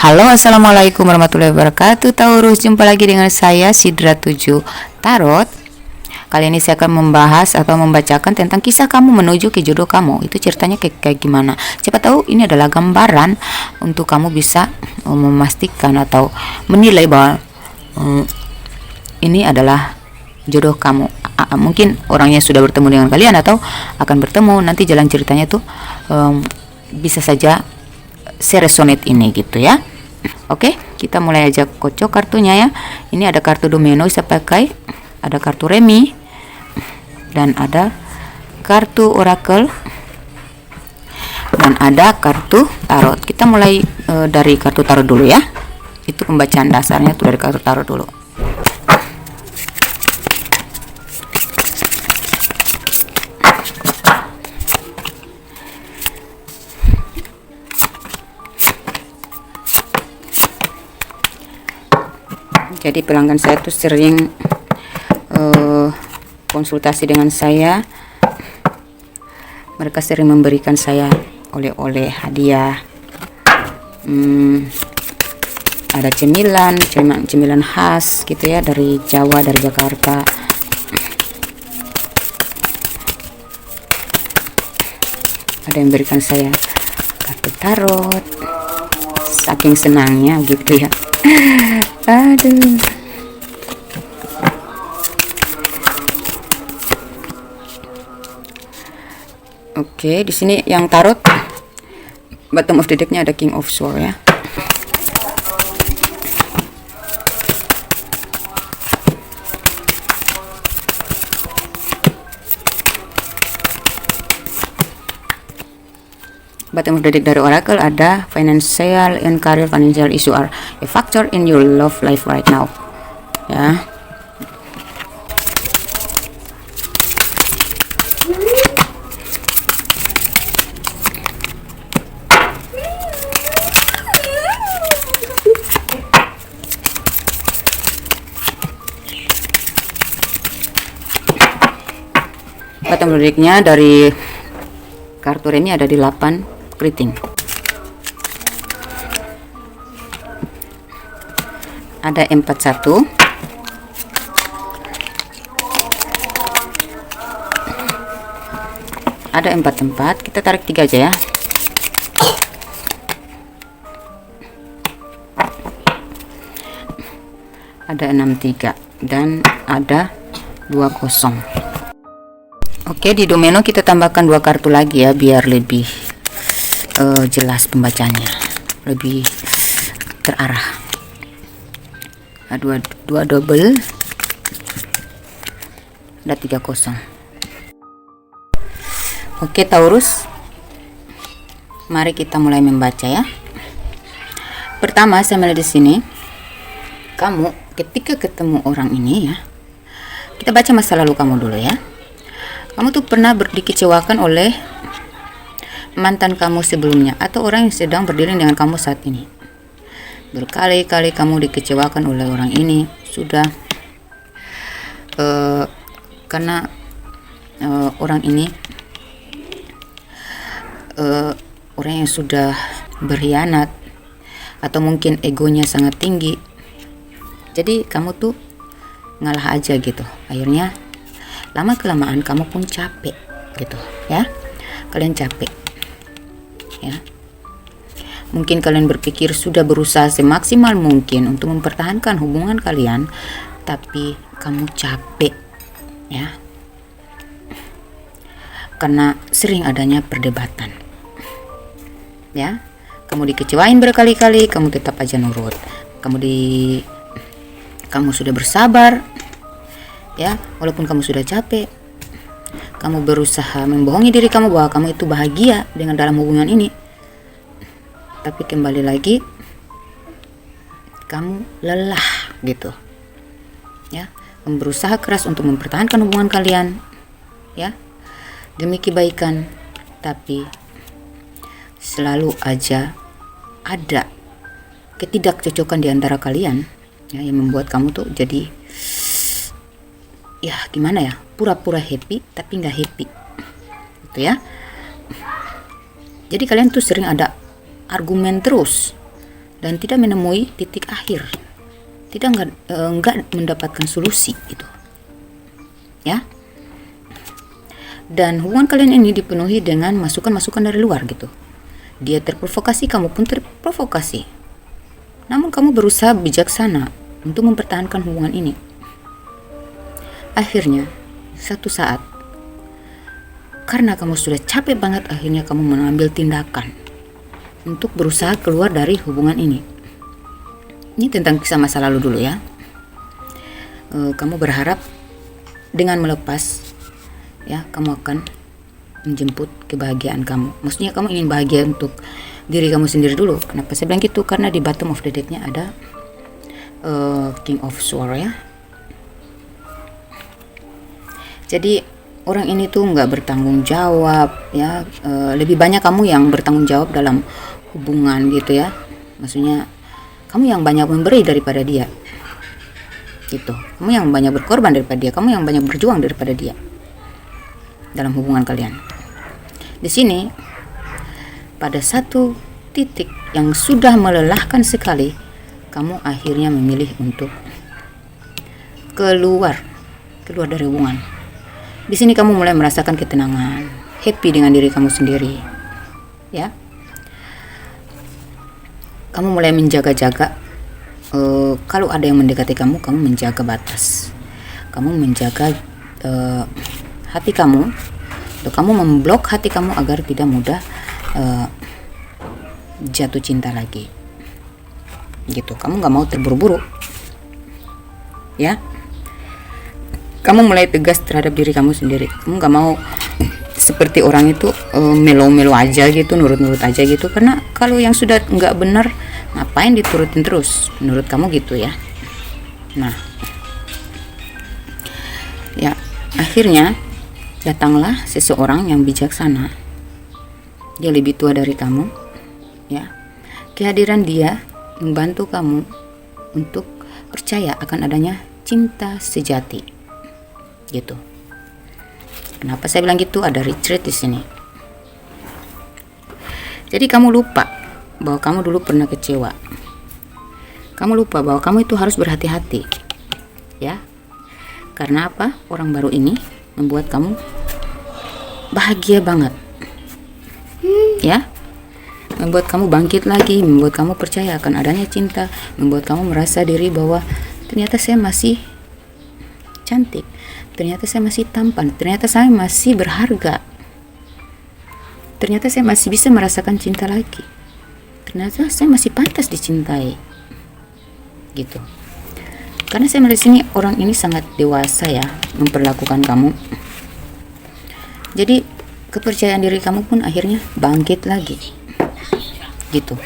Halo, assalamualaikum warahmatullahi wabarakatuh. Taurus, jumpa lagi dengan saya Sidra 7 Tarot. Kali ini saya akan membahas atau membacakan tentang kisah kamu menuju ke jodoh kamu. Itu ceritanya kayak gimana? Siapa tahu ini adalah gambaran untuk kamu bisa memastikan atau menilai bahwa ini adalah jodoh kamu. Mungkin orangnya sudah bertemu dengan kalian atau akan bertemu. Nanti jalan ceritanya tuh bisa saja seresonate ini gitu ya. Oke, kita mulai aja kocok kartunya ya. Ini ada kartu domino bisa pakai, ada kartu remi, dan ada kartu oracle, dan ada kartu tarot. Kita mulai dari kartu tarot dulu ya. Itu pembacaan dasarnya tuh dari kartu tarot dulu. Jadi pelanggan saya tuh sering konsultasi dengan saya. Mereka sering memberikan saya oleh-oleh hadiah. Ada cemilan khas gitu ya, dari Jawa, dari Jakarta. Ada yang berikan saya kartu tarot. Saking senangnya gitu ya. Aduh. Oke, di sini yang tarot bottom of the decknya ada King of Swords ya. Bottom of the deck dari Oracle ada financial and career. Financial issue are a factor in your love life right now. Ya. Bottom of the decknya dari kartu remi ada di 8 keriting. Ada 41. Ada 44. Kita tarik 3 aja ya. Ada 63 dan ada 20. Oke, di domino kita tambahkan 2 kartu lagi ya, biar lebih jelas pembacanya, lebih terarah. Dua double, ada 30. Oke Taurus, mari kita mulai membaca ya. Pertama saya melihat di sini, kamu ketika ketemu orang ini ya, kita baca masa lalu kamu dulu ya. Kamu tuh pernah dikecewakan oleh mantan kamu sebelumnya atau orang yang sedang berdiri dengan kamu saat ini. Berkali-kali kamu dikecewakan oleh orang ini sudah karena orang ini orang yang sudah berkhianat atau mungkin egonya sangat tinggi. Jadi kamu tuh ngalah aja gitu. Akhirnya lama kelamaan kamu pun capek gitu ya. Kalian capek ya. Mungkin kalian berpikir sudah berusaha semaksimal mungkin untuk mempertahankan hubungan kalian, tapi kamu capek ya, karena sering adanya perdebatan ya. Kamu dikecewain berkali-kali, kamu tetap aja nurut. Kamu sudah bersabar ya, walaupun kamu sudah capek. Kamu berusaha membohongi diri kamu bahwa kamu itu bahagia dengan dalam hubungan ini, tapi kembali lagi kamu lelah gitu ya. Kamu berusaha keras untuk mempertahankan hubungan kalian ya, demi kebaikan, tapi selalu aja ada ketidakcocokan di antara kalian ya, yang membuat kamu tuh jadi ya gimana ya, pura-pura happy tapi nggak happy gitu ya. Jadi kalian tuh sering ada argumen terus dan tidak menemui titik akhir, enggak mendapatkan solusi gitu ya. Dan hubungan kalian ini dipenuhi dengan masukan-masukan dari luar gitu. Dia terprovokasi, kamu pun terprovokasi. Namun kamu berusaha bijaksana untuk mempertahankan hubungan ini. Akhirnya, satu saat, karena kamu sudah capek banget, akhirnya kamu mengambil tindakan untuk berusaha keluar dari hubungan ini. Ini tentang kisah masa lalu dulu ya. Kamu berharap dengan melepas, ya, kamu akan menjemput kebahagiaan kamu. Maksudnya kamu ingin bahagia untuk diri kamu sendiri dulu. Kenapa saya bilang gitu? Karena di bottom of the deck-nya ada King of Swords ya. Jadi orang ini tuh nggak bertanggung jawab ya. Lebih banyak kamu yang bertanggung jawab dalam hubungan gitu ya. Maksudnya kamu yang banyak memberi daripada dia gitu. Kamu yang banyak berkorban daripada dia. Kamu yang banyak berjuang daripada dia dalam hubungan kalian. Di sini pada satu titik yang sudah melelahkan sekali, kamu akhirnya memilih untuk keluar dari hubungan. Di sini kamu mulai merasakan ketenangan, happy dengan diri kamu sendiri, ya. Kamu mulai menjaga-jaga. Kalau ada yang mendekati kamu, kamu menjaga batas. Kamu menjaga hati kamu. Kamu memblok hati kamu agar tidak mudah jatuh cinta lagi. Gitu. Kamu nggak mau terburu-buru, ya. Kamu mulai tegas terhadap diri kamu sendiri. Kamu nggak mau seperti orang itu melo-melo aja gitu, nurut-nurut aja gitu. Karena kalau yang sudah nggak benar, ngapain diturutin terus? Menurut kamu gitu ya. Nah, ya akhirnya datanglah seseorang yang bijaksana. Dia lebih tua dari kamu, ya. Kehadiran dia membantu kamu untuk percaya akan adanya cinta sejati, gitu. Kenapa saya bilang gitu? Ada retreat di sini. Jadi kamu lupa bahwa kamu dulu pernah kecewa. Kamu lupa bahwa kamu itu harus berhati-hati, ya. Karena apa? Orang baru ini membuat kamu bahagia banget, ya, membuat kamu bangkit lagi, membuat kamu percaya akan adanya cinta, membuat kamu merasa diri bahwa ternyata saya masih cantik, ternyata saya masih tampan, ternyata saya masih berharga, ternyata saya masih bisa merasakan cinta lagi, ternyata saya masih pantas dicintai, gitu. Karena saya melihat sini orang ini sangat dewasa ya memperlakukan kamu. Jadi kepercayaan diri kamu pun akhirnya bangkit lagi, gitu,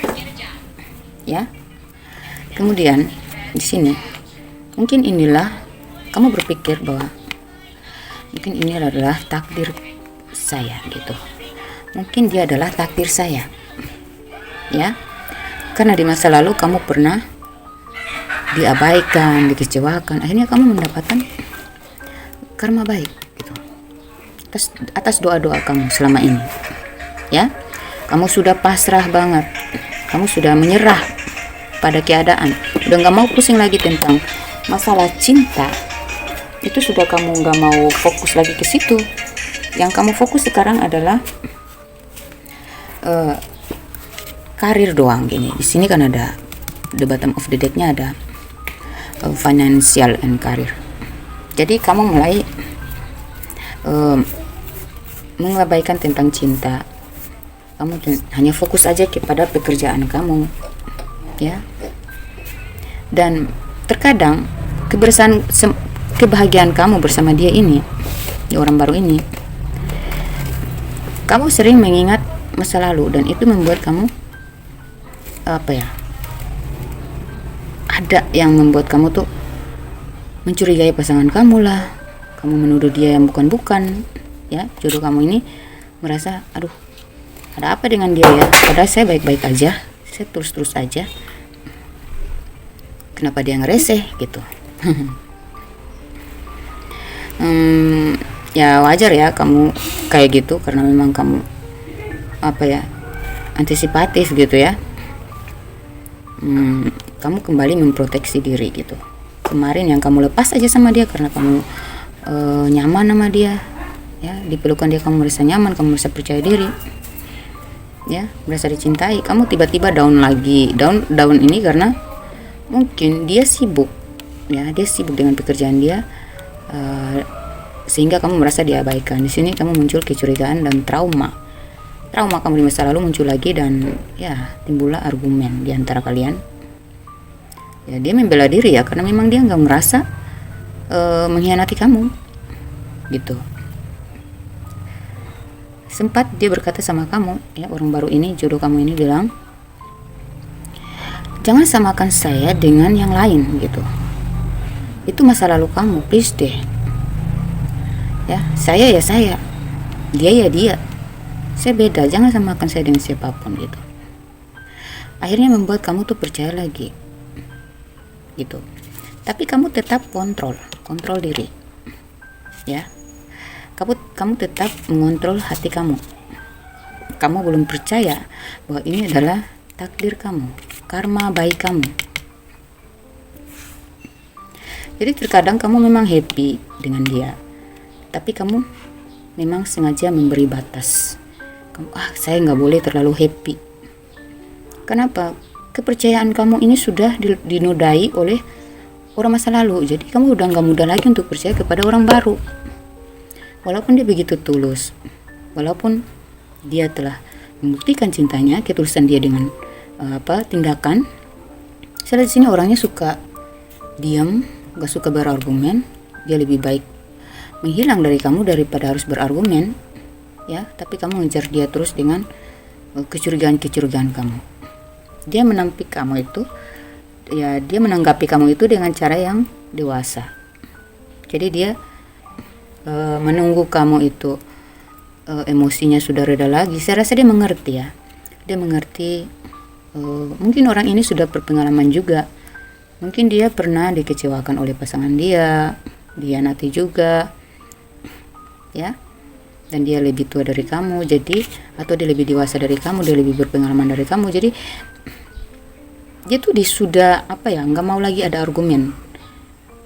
ya. Kemudian di sini mungkin inilah kamu berpikir bahwa mungkin ini adalah takdir saya, gitu. Mungkin dia adalah takdir saya, ya. Karena di masa lalu kamu pernah diabaikan, dikecewakan, akhirnya kamu mendapatkan karma baik, gitu, atas doa-doa kamu selama ini, ya. Kamu sudah pasrah banget, kamu sudah menyerah pada keadaan, udah nggak mau pusing lagi tentang masalah cinta. Itu sudah kamu nggak mau fokus lagi ke situ. Yang kamu fokus sekarang adalah karir doang gini. Di sini kan ada the bottom of the deck-nya ada financial and career. Jadi kamu mulai mengabaikan tentang cinta. Kamu hanya fokus aja kepada pekerjaan kamu, ya. Dan terkadang kebahagiaan kamu bersama dia ini, di orang baru ini, kamu sering mengingat masa lalu dan itu membuat kamu ada yang membuat kamu tuh mencurigai pasangan kamu lah. Kamu menuduh dia yang bukan-bukan, ya. Jodoh kamu ini merasa, aduh, ada apa dengan dia ya? Padahal saya baik-baik aja, saya terus-terus aja. Kenapa dia ngereseh gitu? Ya wajar ya kamu kayak gitu karena memang kamu antisipatif gitu ya. kamu kembali memproteksi diri gitu. Kemarin yang kamu lepas aja sama dia karena kamu nyaman sama dia, ya, di pelukan dia kamu merasa nyaman, kamu merasa percaya diri, ya, merasa dicintai. Kamu tiba-tiba down lagi. Down ini karena mungkin dia sibuk, ya, dia sibuk dengan pekerjaan dia, sehingga kamu merasa diabaikan. Di sini kamu muncul kecurigaan dan trauma kamu di masa lalu muncul lagi, dan ya, timbullah argumen di antara kalian. Ya, dia membela diri ya, karena memang dia nggak merasa mengkhianati kamu gitu. Sempat dia berkata sama kamu, ya, orang baru ini, jodoh kamu ini bilang, jangan samakan saya dengan yang lain gitu. Itu masa lalu kamu, please deh. Ya, saya ya saya, dia ya dia. Saya beda, jangan samakan saya dengan siapapun gitu. Akhirnya membuat kamu tuh percaya lagi gitu. Tapi kamu tetap kontrol diri, ya. Kamu tetap mengontrol hati kamu. Kamu belum percaya bahwa ini adalah takdir kamu, karma baik kamu. Jadi terkadang kamu memang happy dengan dia, tapi kamu memang sengaja memberi batas. Saya nggak boleh terlalu happy. Kenapa? Kepercayaan kamu ini sudah dinodai oleh orang masa lalu. Jadi kamu udah nggak mudah lagi untuk percaya kepada orang baru. Walaupun dia begitu tulus, walaupun dia telah membuktikan cintanya, ketulusan dia dengan tindakan. Saya lihat di sini orangnya suka diam, nggak suka berargumen. Dia lebih baik menghilang dari kamu daripada harus berargumen, ya. Tapi kamu ngejar dia terus dengan kecurigaan kamu. Dia menampik kamu itu, ya, dia menanggapi kamu itu dengan cara yang dewasa. Jadi dia menunggu kamu itu emosinya sudah reda lagi. Saya rasa dia mengerti, ya. Dia mengerti. Mungkin orang ini sudah berpengalaman juga. Mungkin dia pernah dikecewakan oleh pasangan dia, dikhianati juga, ya. Dan dia lebih tua dari kamu, jadi, atau dia lebih dewasa dari kamu, dia lebih berpengalaman dari kamu. Jadi dia tuh sudah nggak mau lagi ada argumen,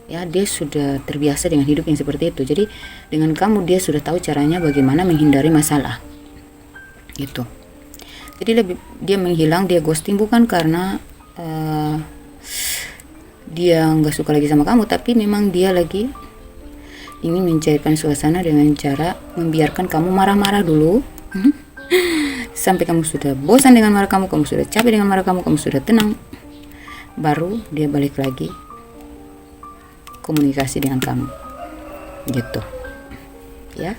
ya. Dia sudah terbiasa dengan hidup yang seperti itu. Jadi dengan kamu dia sudah tahu caranya bagaimana menghindari masalah gitu. Jadi dia menghilang, dia ghosting bukan karena dia nggak suka lagi sama kamu, tapi memang dia lagi ingin mencairkan suasana dengan cara membiarkan kamu marah-marah dulu sampai kamu sudah bosan dengan marah kamu sudah capek dengan marah kamu sudah tenang, baru dia balik lagi komunikasi dengan kamu gitu, ya.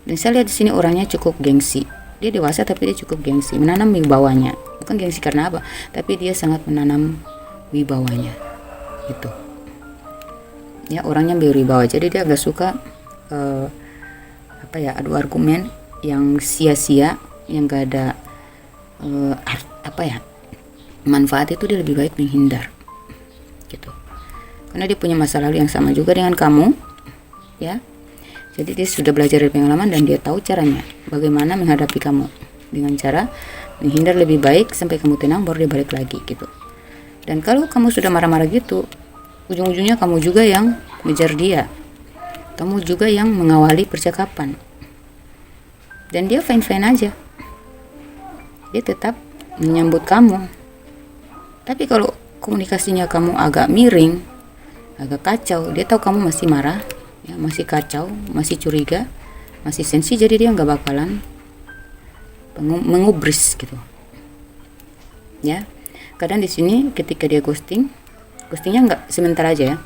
Dan saya lihat di sini orangnya cukup gengsi. Dia dewasa tapi dia cukup gengsi, menanam wibawanya. Bukan gengsi karena apa, tapi dia sangat menanam wibawanya gitu, ya. Orangnya berwibawa, jadi dia agak suka adu argumen yang sia-sia, yang gak ada manfaat. Itu dia lebih baik menghindar gitu, karena dia punya masa lalu yang sama juga dengan kamu, ya. Jadi dia sudah belajar dari pengalaman dan dia tahu caranya bagaimana menghadapi kamu, dengan cara menghindar lebih baik sampai kamu tenang, baru dia balik lagi gitu. Dan kalau kamu sudah marah-marah gitu, ujung-ujungnya kamu juga yang ngejar dia, kamu juga yang mengawali percakapan, dan dia fine-fine aja, dia tetap menyambut kamu. Tapi kalau komunikasinya kamu agak miring, agak kacau, dia tahu kamu masih marah, ya, masih kacau, masih curiga, masih sensi, jadi dia nggak bakalan mengubris gitu, ya. Kadang di sini ketika dia ghostingnya nggak sementara aja, ya.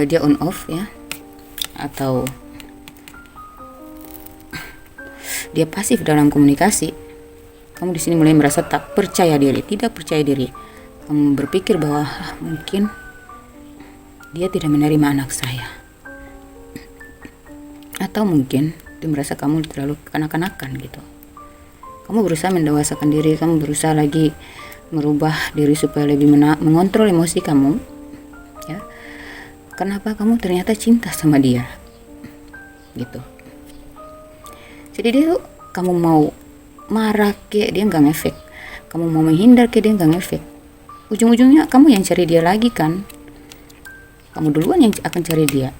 Dia on off, ya, atau dia pasif dalam komunikasi. Kamu di sini mulai merasa tidak percaya diri. Kamu berpikir bahwa mungkin dia tidak menerima anak saya, atau mungkin dia merasa kamu terlalu kanak-kanakan gitu. Kamu berusaha mendewasakan diri, kamu berusaha lagi merubah diri supaya lebih mengontrol emosi kamu, ya. Kenapa kamu ternyata cinta sama dia gitu. Jadi dia tuh, kamu mau marah kayak dia nggak ngefek, kamu mau menghindar ke dia nggak ngefek. Ujung-ujungnya kamu yang cari dia lagi kan, kamu duluan yang akan cari dia.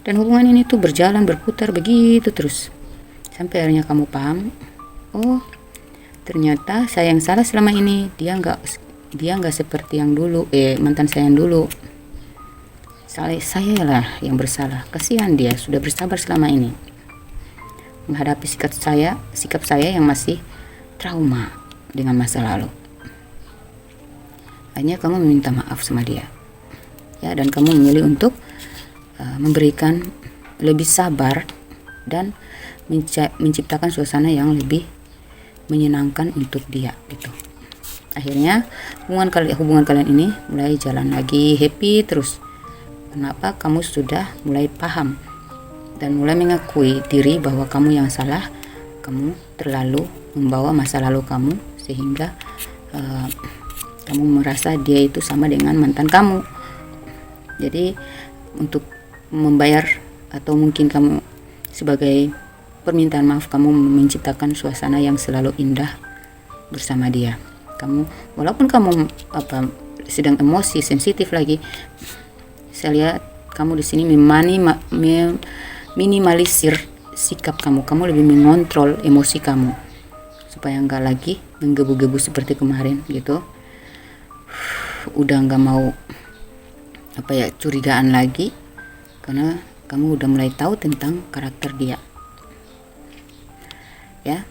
Dan hubungan ini tuh berjalan berputar begitu terus sampai akhirnya kamu paham, oh ternyata saya yang salah selama ini, dia nggak seperti yang dulu, mantan saya yang dulu. Saya lah yang bersalah. Kasihan dia sudah bersabar selama ini menghadapi sikap saya yang masih trauma dengan masa lalu. Akhirnya kamu meminta maaf sama dia, ya, dan kamu memilih untuk memberikan lebih sabar dan menciptakan suasana yang lebih menyenangkan untuk dia gitu. Akhirnya hubungan kalian ini mulai jalan lagi, happy terus. Kenapa? Kamu sudah mulai paham dan mulai mengakui diri bahwa kamu yang salah. Kamu terlalu membawa masa lalu kamu sehingga kamu merasa dia itu sama dengan mantan kamu. Jadi untuk membayar atau mungkin kamu sebagai permintaan maaf, kamu menciptakan suasana yang selalu indah bersama dia. Walaupun kamu sedang emosi sensitif lagi, saya lihat kamu di sini minimalisir sikap kamu lebih mengontrol emosi kamu supaya nggak lagi menggebu-gebu seperti kemarin gitu. Udah nggak mau curigaan lagi karena kamu udah mulai tahu tentang karakter dia, ya.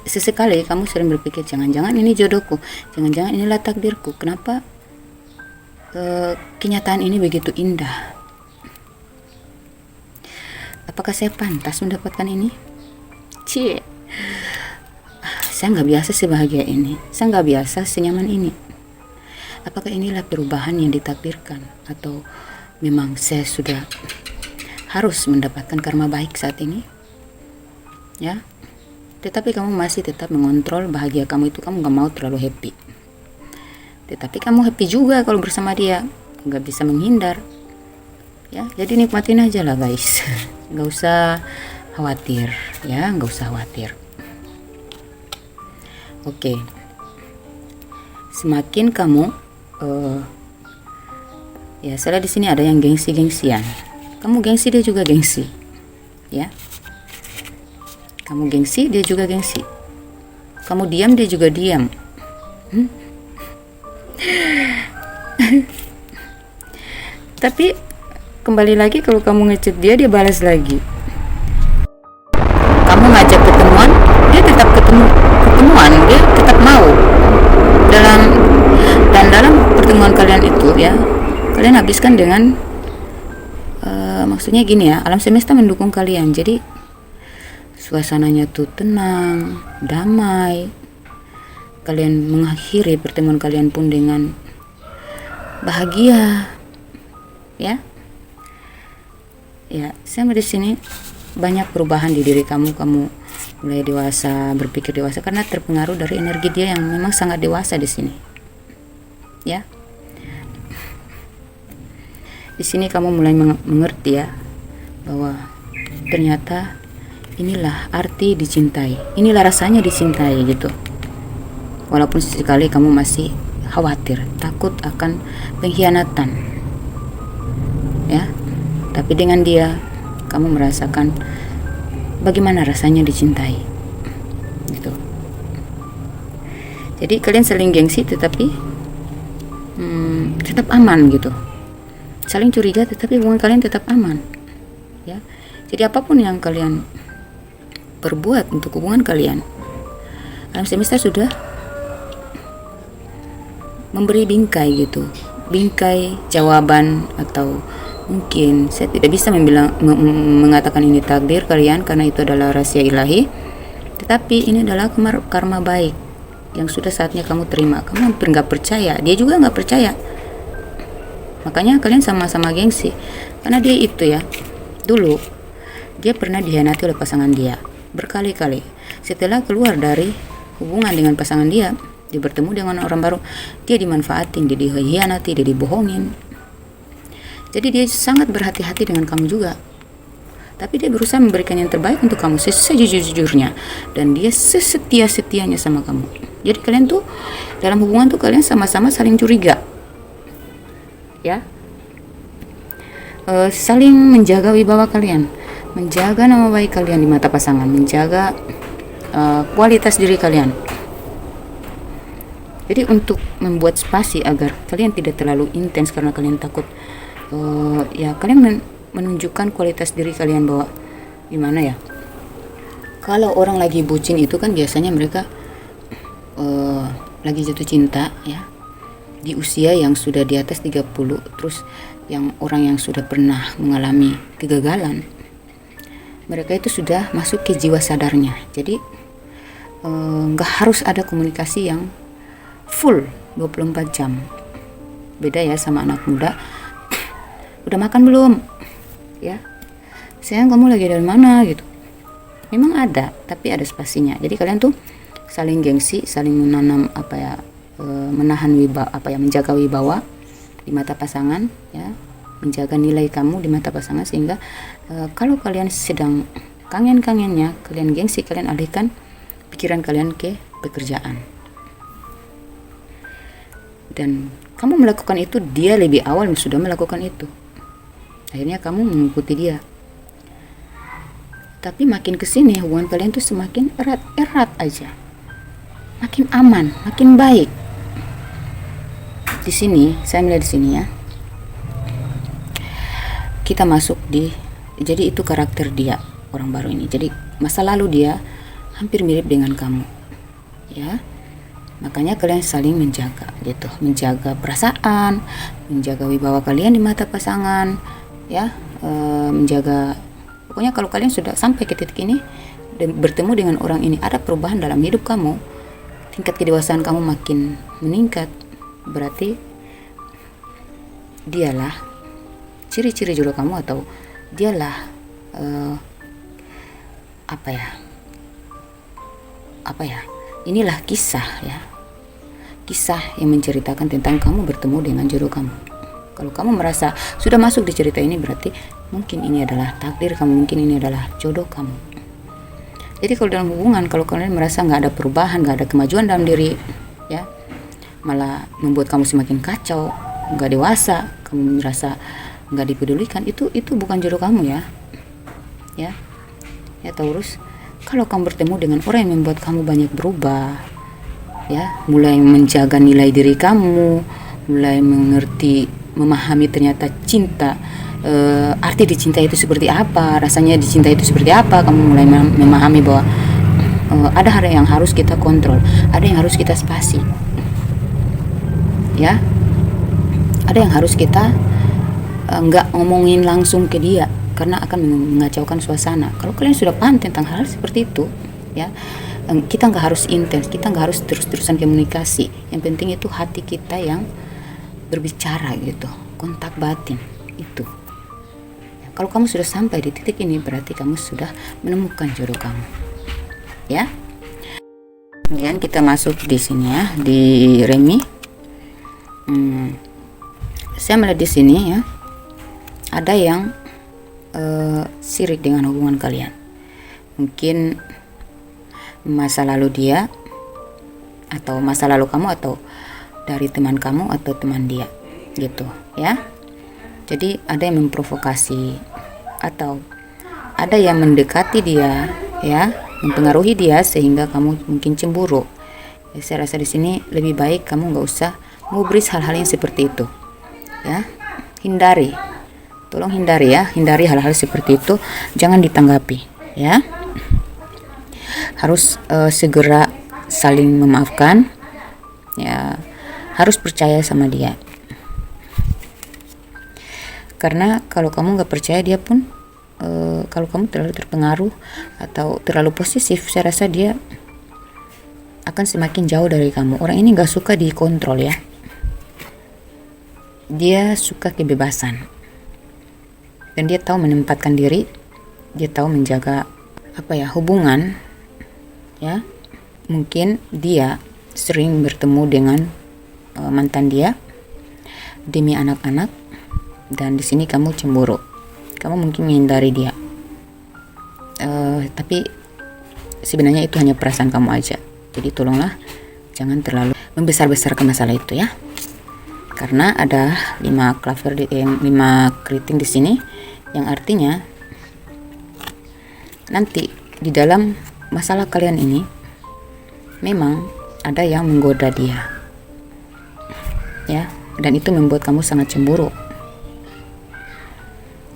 Sesekali kamu sering berpikir, jangan-jangan ini jodohku, jangan-jangan inilah takdirku. Kenapa kenyataan ini begitu indah? Apakah saya pantas mendapatkan ini? Saya nggak biasa sebahagia ini, saya nggak biasa senyaman ini. Apakah inilah perubahan yang ditakdirkan, atau memang saya sudah harus mendapatkan karma baik saat ini, ya? Tetapi kamu masih tetap mengontrol bahagia kamu itu. Kamu gak mau terlalu happy, tetapi kamu happy juga kalau bersama dia, gak bisa menghindar, ya. Jadi nikmatin aja lah guys. Gak usah khawatir, ya, gak usah khawatir. Oke. Semakin kamu ya, salah di sini ada yang gengsi-gengsian. Kamu gengsi, dia juga gengsi, ya. Kamu gengsi, dia juga gengsi. Kamu diam, dia juga diam. Tapi kembali lagi, kalau kamu ngechat dia balas lagi. Kamu ngajak ketemuan, dia tetap ketemuan, dia tetap mau. Dalam pertemuan kalian itu, ya, kalian habiskan dengan maksudnya gini ya, alam semesta mendukung kalian. Jadi suasananya tuh tenang, damai. Kalian mengakhiri pertemuan kalian pun dengan bahagia, ya. Ya, saya di sini banyak perubahan di diri kamu. Kamu mulai dewasa, berpikir dewasa karena terpengaruh dari energi dia yang memang sangat dewasa di sini, ya. Di sini kamu mulai mengerti, ya, bahwa ternyata inilah arti dicintai, inilah rasanya dicintai gitu. Walaupun sesekali kamu masih khawatir, takut akan pengkhianatan, ya, tapi dengan dia kamu merasakan bagaimana rasanya dicintai gitu. Jadi kalian saling gengsi tetapi tetap aman gitu. Saling curiga tetapi hubungan kalian tetap aman, ya. Jadi apapun yang kalian perbuat untuk hubungan kalian, alam semesta sudah memberi bingkai gitu, bingkai jawaban. Atau mungkin saya tidak bisa mengatakan ini takdir kalian karena itu adalah rahasia ilahi, tetapi ini adalah karma baik yang sudah saatnya kamu terima. Kamu hampir gak percaya, dia juga gak percaya, makanya kalian sama-sama gengsi. Karena dia itu, ya, dulu dia pernah dikhianati oleh pasangan dia berkali-kali. Setelah keluar dari hubungan dengan pasangan dia bertemu dengan orang baru, dia dimanfaatin, dia dikhianati, dia dibohongin. Jadi dia sangat berhati-hati dengan kamu juga. tapi dia berusaha memberikan yang terbaik untuk kamu sejujur-jujurnya, dan dia sesetia-setianya sama kamu. Jadi kalian tuh dalam hubungan tuh kalian sama-sama saling curiga, ya. Saling menjaga wibawa kalian, menjaga nama baik kalian di mata pasangan, menjaga kualitas diri kalian. Jadi untuk membuat spasi agar kalian tidak terlalu intens karena kalian takut, ya kalian menunjukkan kualitas diri kalian, bahwa gimana ya, kalau orang lagi bucin itu kan biasanya mereka lagi jatuh cinta ya, di usia yang sudah di atas 30, terus yang orang yang sudah pernah mengalami kegagalan, mereka itu sudah masuk ke jiwa sadarnya. Jadi nggak harus ada komunikasi yang full 24 jam. Beda ya sama anak muda, udah makan belum? Ya, sayang kamu lagi dari mana gitu. Memang ada, tapi ada spasinya. Jadi kalian tuh saling gengsi, saling menanam menahan menjaga wibawa di mata pasangan ya, menjaga nilai kamu di mata pasangan, sehingga kalau kalian sedang kangen-kangennya, kalian gengsi, kalian alihkan pikiran kalian ke pekerjaan. Dan kamu melakukan itu, dia lebih awal sudah melakukan itu, akhirnya kamu mengikuti dia. Tapi makin kesini hubungan kalian tuh semakin erat aja, makin aman, makin baik. Di sini saya melihat di sini ya, kita masuk jadi itu karakter dia, orang baru ini. Jadi masa lalu dia hampir mirip dengan kamu ya, makanya kalian saling menjaga gitu, menjaga perasaan, menjaga wibawa kalian di mata pasangan ya, menjaga, pokoknya kalau kalian sudah sampai ke titik ini dan bertemu dengan orang ini, ada perubahan dalam hidup kamu, tingkat kedewasaan kamu makin meningkat, berarti dialah ciri-ciri jodoh kamu, atau dialah inilah kisah ya, kisah yang menceritakan tentang kamu bertemu dengan jodoh kamu. Kalau kamu merasa sudah masuk di cerita ini, berarti mungkin ini adalah takdir kamu, mungkin ini adalah jodoh kamu. Jadi kalau dalam hubungan, kalau kalian merasa nggak ada perubahan, nggak ada kemajuan dalam diri ya, malah membuat kamu semakin kacau, nggak dewasa, kamu merasa nggak dipedulikan, itu bukan jodoh kamu ya Taurus. Kalau kamu bertemu dengan orang yang membuat kamu banyak berubah ya, mulai menjaga nilai diri kamu, mulai mengerti, memahami ternyata cinta, arti dicintai itu seperti apa, rasanya dicintai itu seperti apa, kamu mulai memahami bahwa ada hal yang harus kita kontrol, ada yang harus kita spasi ya, ada yang harus kita nggak ngomongin langsung ke dia karena akan mengacaukan suasana. Kalau kalian sudah paham tentang hal seperti itu ya, kita nggak harus intens, kita nggak harus terus-terusan komunikasi, yang penting itu hati kita yang berbicara gitu, kontak batin itu ya. Kalau kamu sudah sampai di titik ini, berarti kamu sudah menemukan jodoh kamu ya. Kemudian kita masuk di sini ya, di Remi. Saya melihat di sini ya, ada yang sirik dengan hubungan kalian. Mungkin masa lalu dia, atau masa lalu kamu, atau dari teman kamu atau teman dia gitu ya. Jadi ada yang memprovokasi, atau ada yang mendekati dia ya, mempengaruhi dia sehingga kamu mungkin cemburu ya. Saya rasa di sini lebih baik kamu nggak usah ngubris hal-hal yang seperti itu ya. Hindari, tolong hindari ya, hindari hal-hal seperti itu, jangan ditanggapi ya. Harus segera saling memaafkan ya, harus percaya sama dia, karena kalau kamu nggak percaya dia pun, kalau kamu terlalu terpengaruh atau terlalu posesif, saya rasa dia akan semakin jauh dari kamu. Orang ini nggak suka dikontrol ya, dia suka kebebasan, dan dia tahu menempatkan diri, dia tahu menjaga hubungan ya. Mungkin dia sering bertemu dengan mantan dia demi anak-anak, dan di sini kamu cemburu, kamu mungkin menghindari dia tapi sebenarnya itu hanya perasaan kamu aja. Jadi tolonglah jangan terlalu membesar-besarkan masalah itu ya. Karena ada 5 keriting di sini, yang artinya nanti di dalam masalah kalian ini memang ada yang menggoda dia. Ya, dan itu membuat kamu sangat cemburu.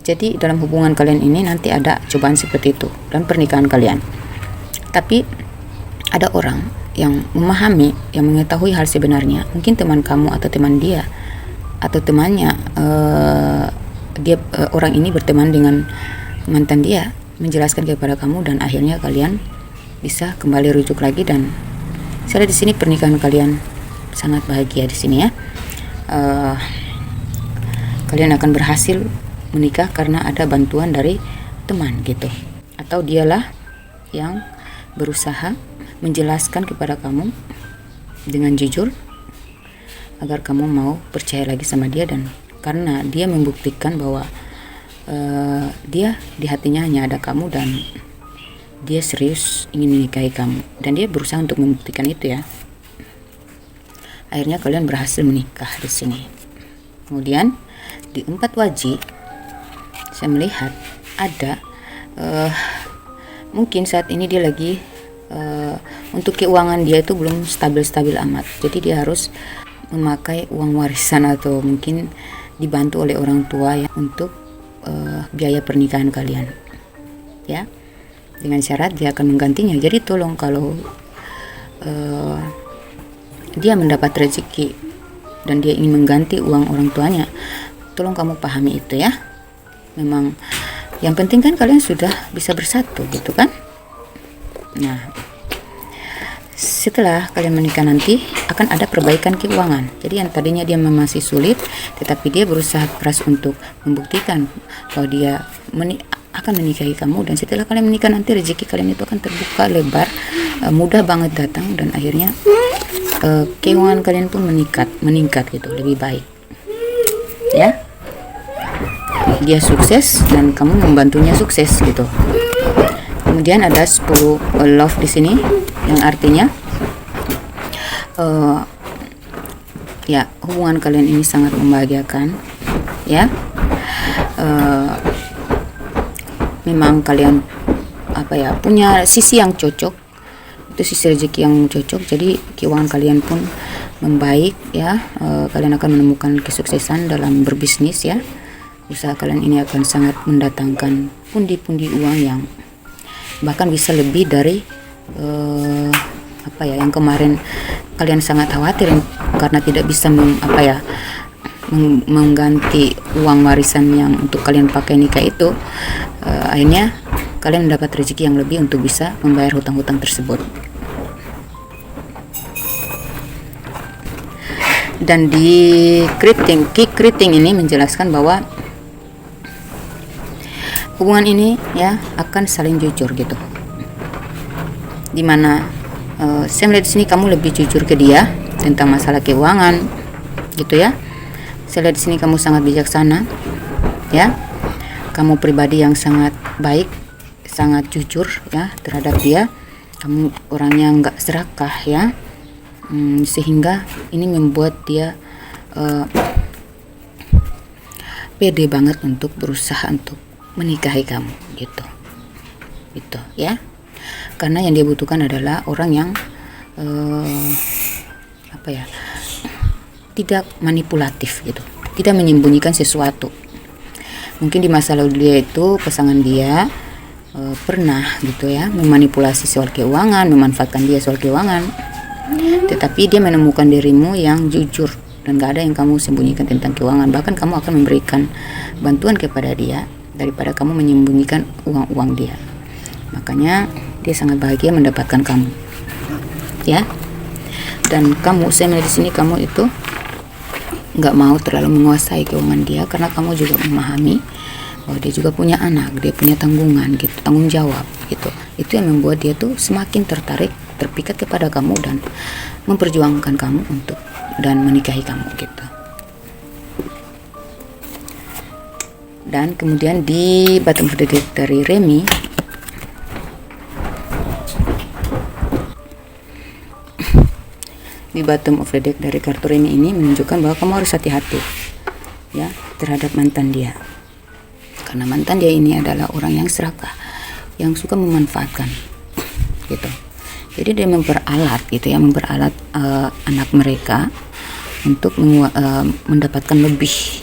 Jadi dalam hubungan kalian ini nanti ada cobaan seperti itu dan pernikahan kalian. Tapi ada orang yang memahami, yang mengetahui hal sebenarnya. Mungkin teman kamu atau teman dia atau temannya, orang ini berteman dengan mantan dia, menjelaskan kepada kamu, dan akhirnya kalian bisa kembali rujuk lagi. Dan saya di sini pernikahan kalian sangat bahagia di sini ya. Kalian akan berhasil menikah karena ada bantuan dari teman gitu, atau dialah yang berusaha menjelaskan kepada kamu dengan jujur agar kamu mau percaya lagi sama dia, dan karena dia membuktikan bahwa dia di hatinya hanya ada kamu dan dia serius ingin menikahi kamu, dan dia berusaha untuk membuktikan itu ya. Akhirnya kalian berhasil menikah di sini. Kemudian di 4 waji saya melihat ada mungkin saat ini dia lagi untuk keuangan dia itu belum stabil-stabil amat. Jadi dia harus memakai uang warisan atau mungkin dibantu oleh orang tua ya untuk biaya pernikahan kalian. Ya. Dengan syarat dia akan menggantinya. Jadi tolong kalau dia mendapat rezeki dan dia ingin mengganti uang orang tuanya, tolong kamu pahami itu ya. Memang yang penting kan kalian sudah bisa bersatu gitu kan. Nah, setelah kalian menikah nanti akan ada perbaikan keuangan. Jadi yang tadinya dia masih sulit, tetapi dia berusaha keras untuk membuktikan bahwa dia akan menikahi kamu, dan setelah kalian menikah nanti rezeki kalian itu akan terbuka lebar, mudah banget datang, dan akhirnya keuangan kalian pun meningkat gitu, lebih baik ya. Dia sukses dan kamu membantunya sukses gitu. Kemudian ada 10 love di sini, yang artinya ya hubungan kalian ini sangat membahagiakan ya. Memang kalian punya sisi yang cocok, itu sisi rezeki yang cocok. Jadi keuangan kalian pun membaik ya. Kalian akan menemukan kesuksesan dalam berbisnis ya. Usaha kalian ini akan sangat mendatangkan pundi-pundi uang yang bahkan bisa lebih dari yang kemarin kalian sangat khawatir karena tidak bisa mengganti uang warisan yang untuk kalian pakai nikah itu. Akhirnya kalian mendapat rezeki yang lebih untuk bisa membayar hutang-hutang tersebut. Dan di keriting ini menjelaskan bahwa hubungan ini ya akan saling jujur gitu. Dimana saya melihat di sini kamu lebih jujur ke dia tentang masalah keuangan gitu ya. Saya lihat di sini kamu sangat bijaksana ya. Kamu pribadi yang sangat baik, sangat jujur ya terhadap dia. Kamu orangnya nggak serakah ya, sehingga ini membuat dia pede banget untuk berusaha untuk menikahi kamu gitu ya. Karena yang dia butuhkan adalah orang yang tidak manipulatif gitu, tidak menyembunyikan sesuatu. Mungkin di masa lalu dia itu pasangan dia pernah gitu ya memanipulasi soal keuangan, memanfaatkan dia soal keuangan, tetapi dia menemukan dirimu yang jujur dan gak ada yang kamu sembunyikan tentang keuangan. Bahkan kamu akan memberikan bantuan kepada dia daripada kamu menyembunyikan uang-uang dia. Makanya dia sangat bahagia mendapatkan kamu ya. Dan kamu, saya melihat di sini kamu itu nggak mau terlalu menguasai keuangan dia, karena kamu juga memahami bahwa dia juga punya anak, dia punya tanggungan gitu, tanggung jawab gitu. Itu yang membuat dia tuh semakin terpikat kepada kamu dan memperjuangkan kamu untuk dan menikahi kamu gitu. Dan kemudian di bottom of the deck dari Remi di bottom of the deck dari kartu Remi ini menunjukkan bahwa kamu harus hati-hati ya terhadap mantan dia, karena mantan dia ini adalah orang yang serakah, yang suka memanfaatkan gitu. Jadi dia memperalat gitu ya, memperalat anak mereka untuk mendapatkan lebih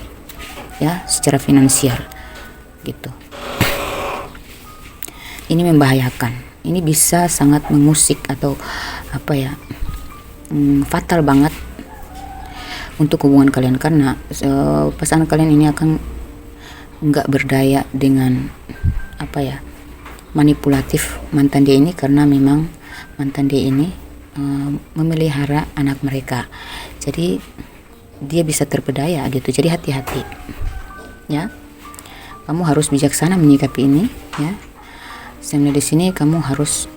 ya secara finansial gitu. Ini membahayakan, ini bisa sangat mengusik atau fatal banget untuk hubungan kalian, karena pasangan kalian ini akan nggak berdaya dengan manipulatif mantan dia ini, karena memang mantan dia ini memelihara anak mereka, jadi dia bisa terpedaya gitu. Jadi hati-hati ya, kamu harus bijaksana menyikapi ini ya. Saya melihat di sini kamu harus,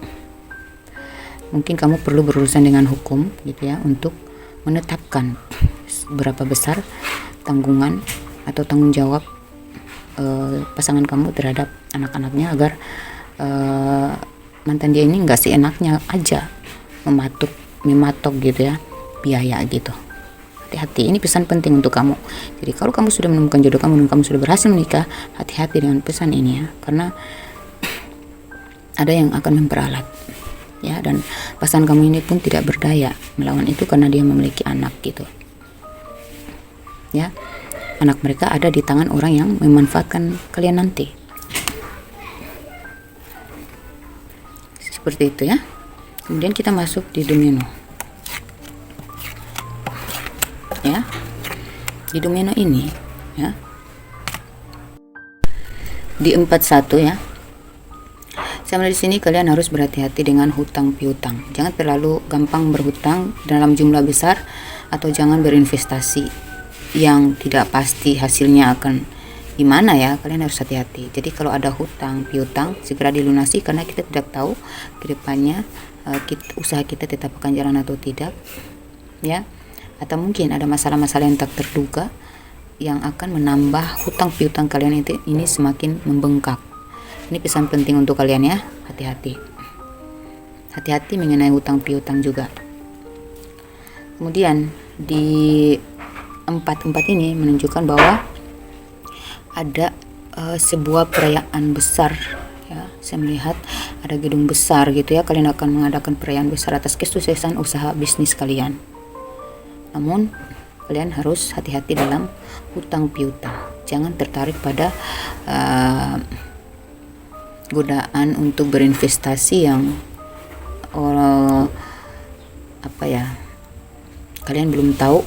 mungkin kamu perlu berurusan dengan hukum gitu ya, untuk menetapkan berapa besar tanggungan atau tanggung jawab pasangan kamu terhadap anak-anaknya, agar mantan dia ini nggak seenaknya aja mematok gitu ya biaya gitu. Hati-hati, ini pesan penting untuk kamu. Jadi kalau kamu sudah menemukan jodoh kamu dan kamu sudah berhasil menikah, hati-hati dengan pesan ini ya, karena ada yang akan memperalat ya, dan pasangan kamu ini pun tidak berdaya melawan itu karena dia memiliki anak gitu ya. Anak mereka ada di tangan orang yang memanfaatkan kalian nanti, seperti itu ya. Kemudian kita masuk di domino ya. Di domino ini ya, di 41 ya, sama di sini kalian harus berhati-hati dengan hutang piutang. Jangan terlalu gampang berhutang dalam jumlah besar, atau jangan berinvestasi yang tidak pasti hasilnya akan gimana ya. Kalian harus hati-hati. Jadi kalau ada hutang piutang, segera dilunasi, karena kita tidak tahu kedepannya usaha kita tetap akan jalan atau tidak ya, atau mungkin ada masalah-masalah yang tak terduga yang akan menambah hutang piutang kalian ini semakin membengkak. Ini pesan penting untuk kalian ya, hati-hati. Hati-hati mengenai hutang piutang juga. Kemudian di 44 ini menunjukkan bahwa ada sebuah perayaan besar ya. Saya melihat ada gedung besar gitu ya, kalian akan mengadakan perayaan besar atas kesuksesan usaha bisnis kalian. Namun kalian harus hati-hati dalam hutang piutang. Jangan tertarik pada godaan untuk berinvestasi yang kalian belum tahu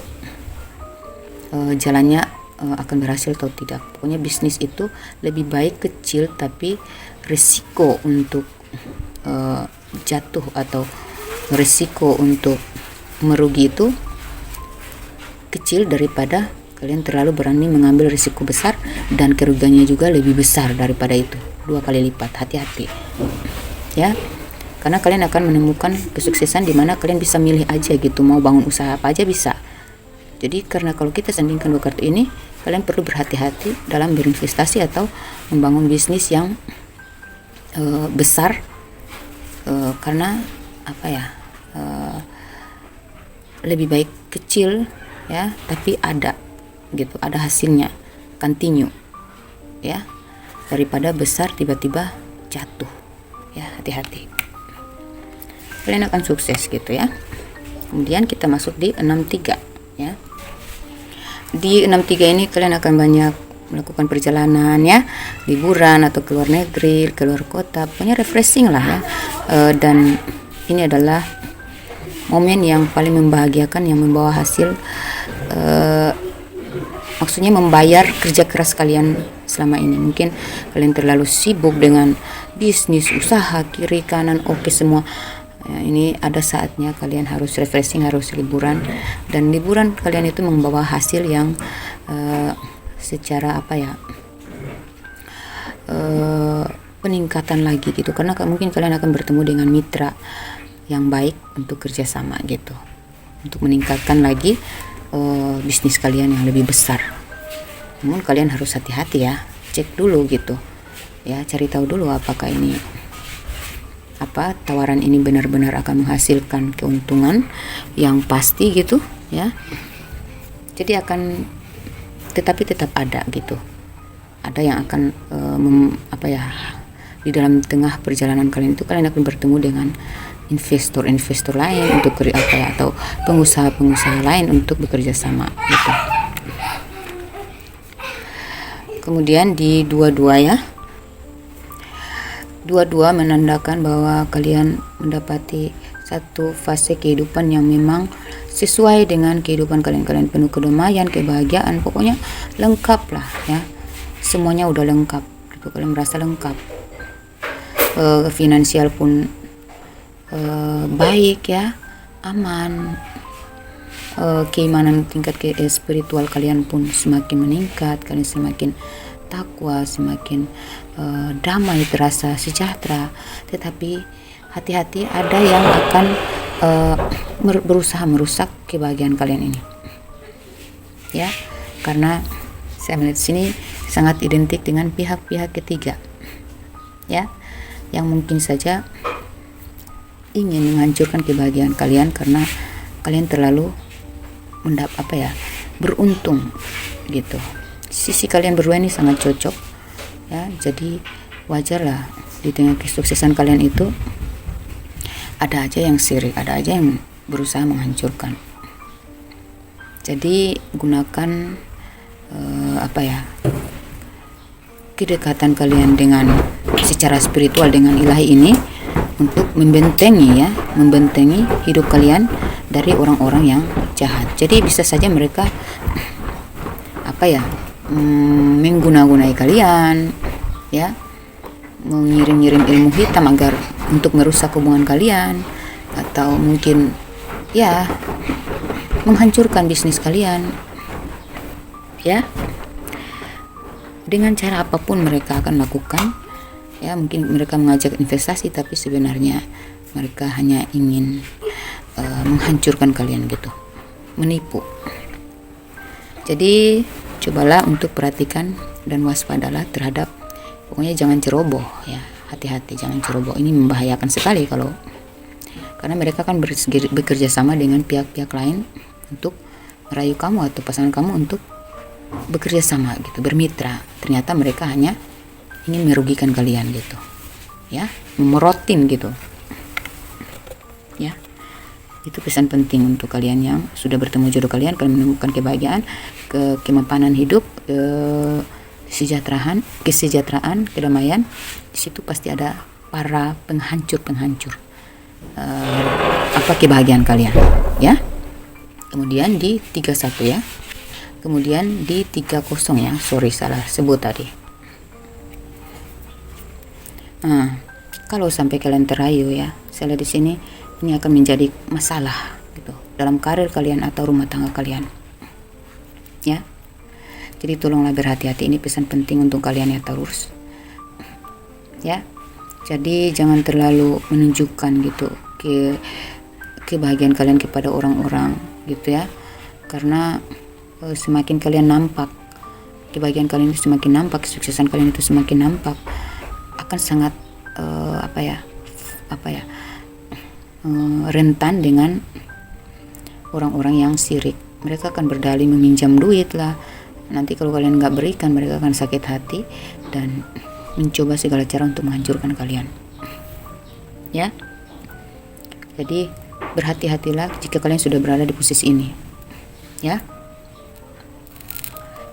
jalannya akan berhasil atau tidak. Pokoknya bisnis itu lebih baik kecil, tapi risiko untuk jatuh atau risiko untuk merugi itu kecil, daripada kalian terlalu berani mengambil risiko besar dan kerugiannya juga lebih besar daripada itu, 2 kali lipat. Hati-hati ya, karena kalian akan menemukan kesuksesan di mana kalian bisa milih aja gitu, mau bangun usaha apa aja bisa. Jadi karena kalau kita sandingkan 2 kartu ini, kalian perlu berhati-hati dalam berinvestasi atau membangun bisnis yang besar, karena lebih baik kecil ya, tapi ada gitu, ada hasilnya, continue ya, daripada besar tiba-tiba jatuh ya. Hati-hati, kalian akan sukses gitu ya. Kemudian kita masuk di 63 ya. Di 63 ini kalian akan banyak melakukan perjalanan ya, liburan atau keluar negeri, keluar kota, pokoknya refreshing lah ya. Dan ini adalah momen yang paling membahagiakan, yang membawa hasil, maksudnya membayar kerja keras kalian selama ini. Mungkin kalian terlalu sibuk dengan bisnis, usaha, kiri kanan, oke semua. Ini ada saatnya kalian harus refreshing, harus liburan, dan liburan kalian itu membawa hasil yang secara peningkatan lagi gitu, karena mungkin kalian akan bertemu dengan mitra yang baik untuk kerjasama gitu, untuk meningkatkan lagi bisnis kalian yang lebih besar. Namun kalian harus hati-hati ya, cek dulu gitu ya, cari tahu dulu apakah ini tawaran ini benar-benar akan menghasilkan keuntungan yang pasti gitu ya. Jadi tetapi tetap ada gitu, ada yang akan di dalam tengah perjalanan kalian itu kalian akan bertemu dengan investor lain untuk atau pengusaha lain untuk bekerja sama gitu. Kemudian di 22 ya, 22 menandakan bahwa kalian mendapati satu fase kehidupan yang memang sesuai dengan kehidupan kalian penuh kedamaian, kebahagiaan, pokoknya lengkap lah ya, semuanya udah lengkap gitu, kalian merasa lengkap, finansial pun baik ya, aman, keimanan tingkat spiritual kalian pun semakin meningkat, kalian semakin takwa, semakin damai, terasa sejahtera. Tetapi hati-hati, ada yang akan berusaha merusak kebahagiaan kalian ini ya, karena saya melihat sini sangat identik dengan pihak-pihak ketiga ya, yang mungkin saja ingin menghancurkan kebahagiaan kalian karena kalian terlalu beruntung gitu. Sisi kalian berdua ini sangat cocok ya, jadi wajarlah di tengah kesuksesan kalian itu ada aja yang sirik, ada aja yang berusaha menghancurkan. Jadi gunakan kedekatan kalian dengan secara spiritual dengan ilahi ini untuk membentengi hidup kalian dari orang-orang yang jahat. Jadi bisa saja mereka mengguna-gunai kalian ya, mengirim-ngirim ilmu hitam agar untuk merusak hubungan kalian, atau mungkin ya menghancurkan bisnis kalian ya, dengan cara apapun mereka akan lakukan ya. Mungkin mereka mengajak investasi, tapi sebenarnya mereka hanya ingin menghancurkan kalian gitu, menipu. Jadi cobalah untuk perhatikan dan waspadalah terhadap, pokoknya jangan ceroboh ya, hati-hati jangan ceroboh. Ini membahayakan sekali karena mereka kan bekerja sama dengan pihak-pihak lain untuk merayu kamu atau pasangan kamu untuk bekerja sama gitu, bermitra. Ternyata mereka hanya ingin merugikan kalian gitu ya, memorotin gitu ya. Itu pesan penting untuk kalian yang sudah bertemu jodoh kalian menemukan kebahagiaan, kemapanan hidup, kesejahteraan, kedamaian. Di situ pasti ada para penghancur kebahagiaan kalian ya. Kemudian di 31 ya, kemudian di 30 ya, salah sebut tadi. Kalau sampai kalian terayu ya, saya lihat di sini ini akan menjadi masalah gitu dalam karir kalian atau rumah tangga kalian ya. Jadi tolonglah berhati-hati, ini pesan penting untuk kalian ya Taurus ya. Jadi jangan terlalu menunjukkan gitu kebahagiaan kalian kepada orang-orang gitu ya, karena semakin kalian nampak kebahagiaan kalian itu semakin nampak, kesuksesan kalian itu semakin nampak, akan sangat rentan dengan orang-orang yang sirik. Mereka akan berdalih meminjam duit lah. Nanti kalau kalian nggak berikan, mereka akan sakit hati dan mencoba segala cara untuk menghancurkan kalian ya. Jadi berhati-hatilah jika kalian sudah berada di posisi ini ya.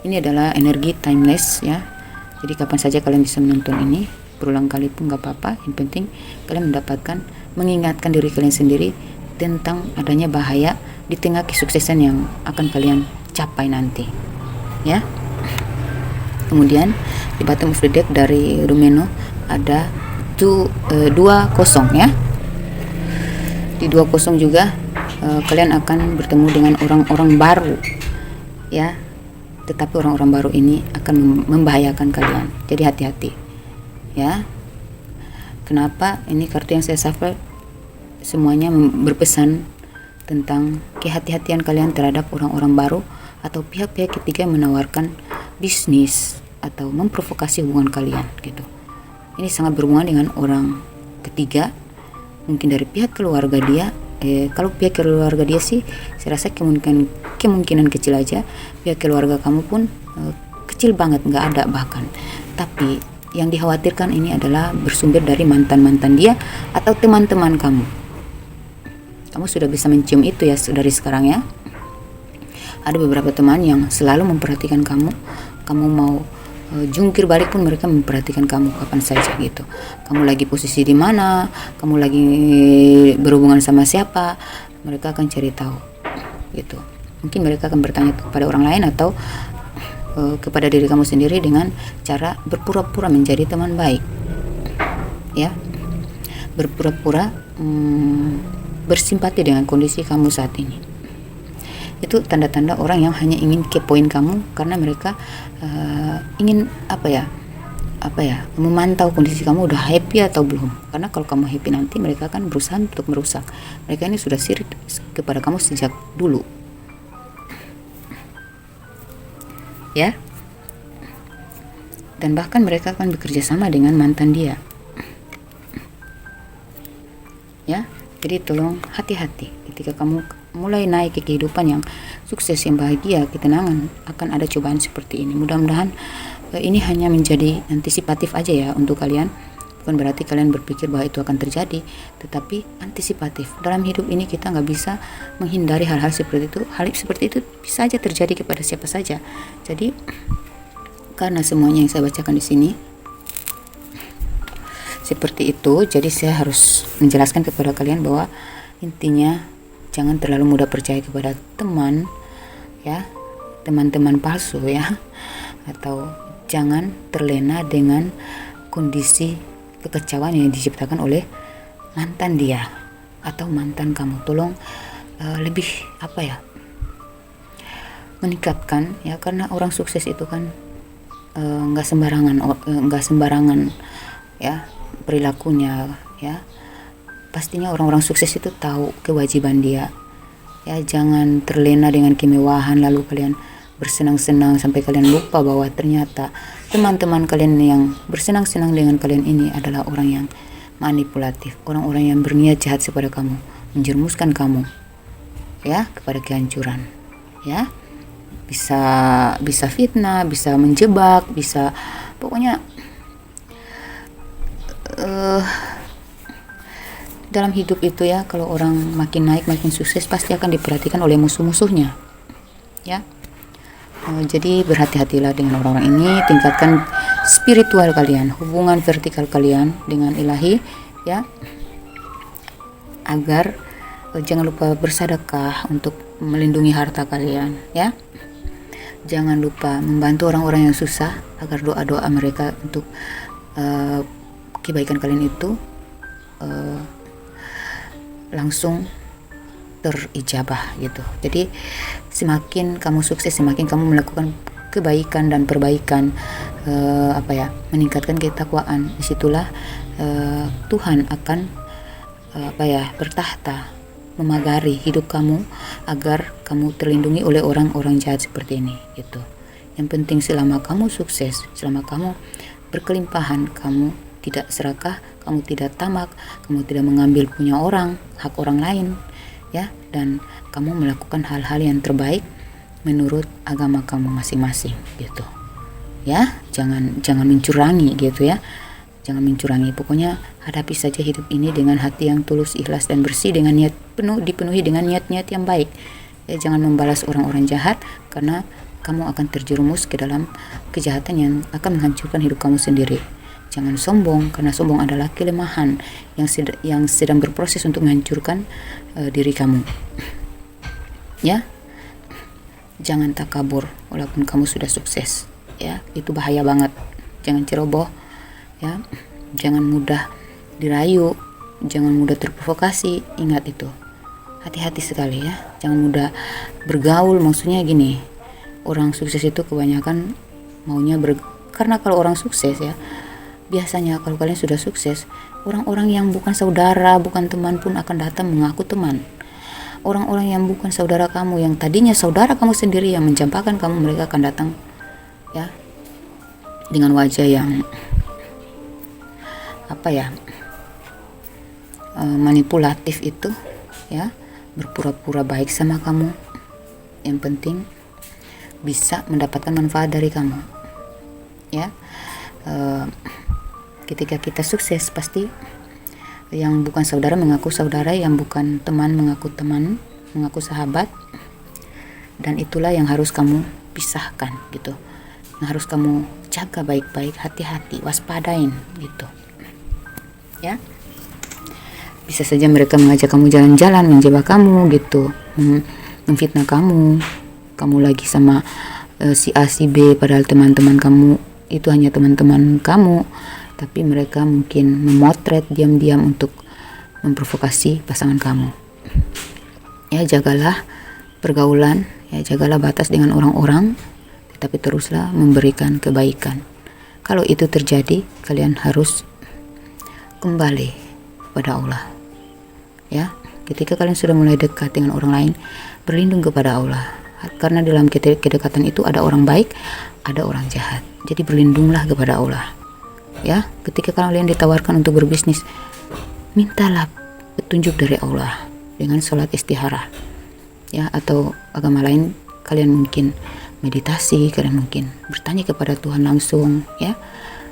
Ini adalah energi timeless ya, jadi kapan saja kalian bisa menonton ini, berulang kali pun nggak apa-apa. Yang penting kalian mengingatkan diri kalian sendiri tentang adanya bahaya di tengah kesuksesan yang akan kalian capai nanti ya. Kemudian di bottom of the deck dari Rumeno ada 20 ya. Di 20 juga kalian akan bertemu dengan orang-orang baru ya, tetapi orang-orang baru ini akan membahayakan kalian, jadi hati-hati ya. Kenapa ini kartu yang saya shuffle semuanya berpesan tentang kehati-hatian kalian terhadap orang-orang baru atau pihak-pihak ketiga yang menawarkan bisnis atau memprovokasi hubungan kalian gitu. Ini sangat berhubungan dengan orang ketiga mungkin dari pihak keluarga dia. Kalau pihak keluarga dia sih saya rasa kemungkinan kecil aja. Pihak keluarga kamu pun kecil banget, nggak ada bahkan. Tapi yang dikhawatirkan ini adalah bersumber dari mantan-mantan dia atau teman-teman kamu. Kamu sudah bisa mencium itu ya dari sekarang ya. Ada beberapa teman yang selalu memperhatikan kamu. Kamu mau jungkir balik pun mereka memperhatikan kamu kapan saja gitu. Kamu lagi posisi di mana, kamu lagi berhubungan sama siapa, mereka akan cari tahu gitu. Mungkin mereka akan bertanya kepada orang lain atau kepada diri kamu sendiri dengan cara berpura-pura menjadi teman baik ya, berpura-pura bersimpati dengan kondisi kamu saat ini. Itu tanda-tanda orang yang hanya ingin kepoin kamu karena mereka ingin memantau kondisi kamu udah happy atau belum. Karena kalau kamu happy nanti mereka akan berusaha untuk merusak. Mereka ini sudah sirik kepada kamu sejak dulu ya, dan bahkan mereka akan bekerja sama dengan mantan dia ya. Jadi tolong hati-hati ketika kamu mulai naik ke kehidupan yang sukses, yang bahagia, ketenangan. Akan ada cobaan seperti ini. Mudah-mudahan ini hanya menjadi antisipatif aja ya untuk kalian. Bukan berarti kalian berpikir bahwa itu akan terjadi, tetapi antisipatif. Dalam hidup ini kita nggak bisa menghindari hal-hal seperti itu. Hal seperti itu bisa aja terjadi kepada siapa saja. Jadi karena semuanya yang saya bacakan di sini seperti itu, jadi saya harus menjelaskan kepada kalian bahwa intinya jangan terlalu mudah percaya kepada teman ya, teman-teman palsu ya, atau jangan terlena dengan kondisi kekecewaan yang diciptakan oleh mantan dia atau mantan kamu. Tolong lebih meningkatkan ya, karena orang sukses itu kan nggak sembarangan ya perilakunya ya. Pastinya orang-orang sukses itu tahu kewajiban dia ya. Jangan terlena dengan kemewahan lalu kalian bersenang-senang sampai kalian lupa bahwa ternyata teman-teman kalian yang bersenang-senang dengan kalian ini adalah orang yang manipulatif, orang-orang yang berniat jahat kepada kamu, menjerumuskan kamu ya kepada kehancuran ya. Bisa fitnah, bisa menjebak, bisa pokoknya dalam hidup itu ya, kalau orang makin naik makin sukses pasti akan diperhatikan oleh musuh-musuhnya ya. Jadi berhati-hatilah dengan orang-orang ini. Tingkatkan spiritual kalian, hubungan vertikal kalian dengan ilahi ya, agar jangan lupa bersedekah untuk melindungi harta kalian ya. Jangan lupa membantu orang-orang yang susah agar doa-doa mereka untuk kebaikan kalian itu langsung terijabah gitu. Jadi semakin kamu sukses, semakin kamu melakukan kebaikan dan perbaikan, meningkatkan ketakwaan, disitulah Tuhan akan bertahta memagari hidup kamu agar kamu terlindungi oleh orang-orang jahat seperti ini gitu. Yang penting selama kamu sukses, selama kamu berkelimpahan, kamu tidak serakah, kamu tidak tamak, kamu tidak mengambil punya orang, hak orang lain ya, dan kamu melakukan hal-hal yang terbaik menurut agama kamu masing-masing gitu ya. Jangan mencurangi gitu ya, jangan mencurangi. Pokoknya hadapi saja hidup ini dengan hati yang tulus, ikhlas dan bersih, dengan niat dipenuhi dengan niat-niat yang baik ya. Jangan membalas orang-orang jahat karena kamu akan terjerumus ke dalam kejahatan yang akan menghancurkan hidup kamu sendiri. Jangan sombong, karena sombong adalah kelemahan yang sedang berproses untuk menghancurkan diri kamu ya. Jangan takabur walaupun kamu sudah sukses ya, itu bahaya banget. Jangan ceroboh ya, jangan mudah dirayu, jangan mudah terprovokasi. Ingat itu, hati-hati sekali ya. Jangan mudah bergaul, maksudnya gini, orang sukses itu kebanyakan maunya karena kalau orang sukses ya, biasanya kalau kalian sudah sukses, orang-orang yang bukan saudara, bukan teman pun akan datang mengaku teman. Orang-orang yang bukan saudara kamu, yang tadinya saudara kamu sendiri yang mencampakkan kamu, mereka akan datang ya dengan wajah yang manipulatif itu ya, berpura-pura baik sama kamu. Yang penting bisa mendapatkan manfaat dari kamu ya. Ketika kita sukses, pasti yang bukan saudara mengaku saudara, yang bukan teman mengaku teman, mengaku sahabat. Dan itulah yang harus kamu pisahkan gitu, yang harus kamu jaga baik-baik, hati-hati, waspadain gitu ya. Bisa saja mereka mengajak kamu jalan-jalan, menjebak kamu gitu, memfitnah kamu lagi sama si A si B, padahal teman-teman kamu itu hanya teman-teman kamu, tapi mereka mungkin memotret diam-diam untuk memprovokasi pasangan kamu ya. Jagalah pergaulan ya, jagalah batas dengan orang-orang, tetapi teruslah memberikan kebaikan. Kalau itu terjadi, kalian harus kembali kepada Allah ya. Ketika kalian sudah mulai dekat dengan orang lain, berlindung kepada Allah, karena dalam kedekatan itu ada orang baik, ada orang jahat. Jadi berlindunglah kepada Allah ya. Ketika kalian ditawarkan untuk berbisnis, mintalah petunjuk dari Allah dengan sholat istihara ya, atau agama lain kalian mungkin meditasi, kalian mungkin bertanya kepada Tuhan langsung ya,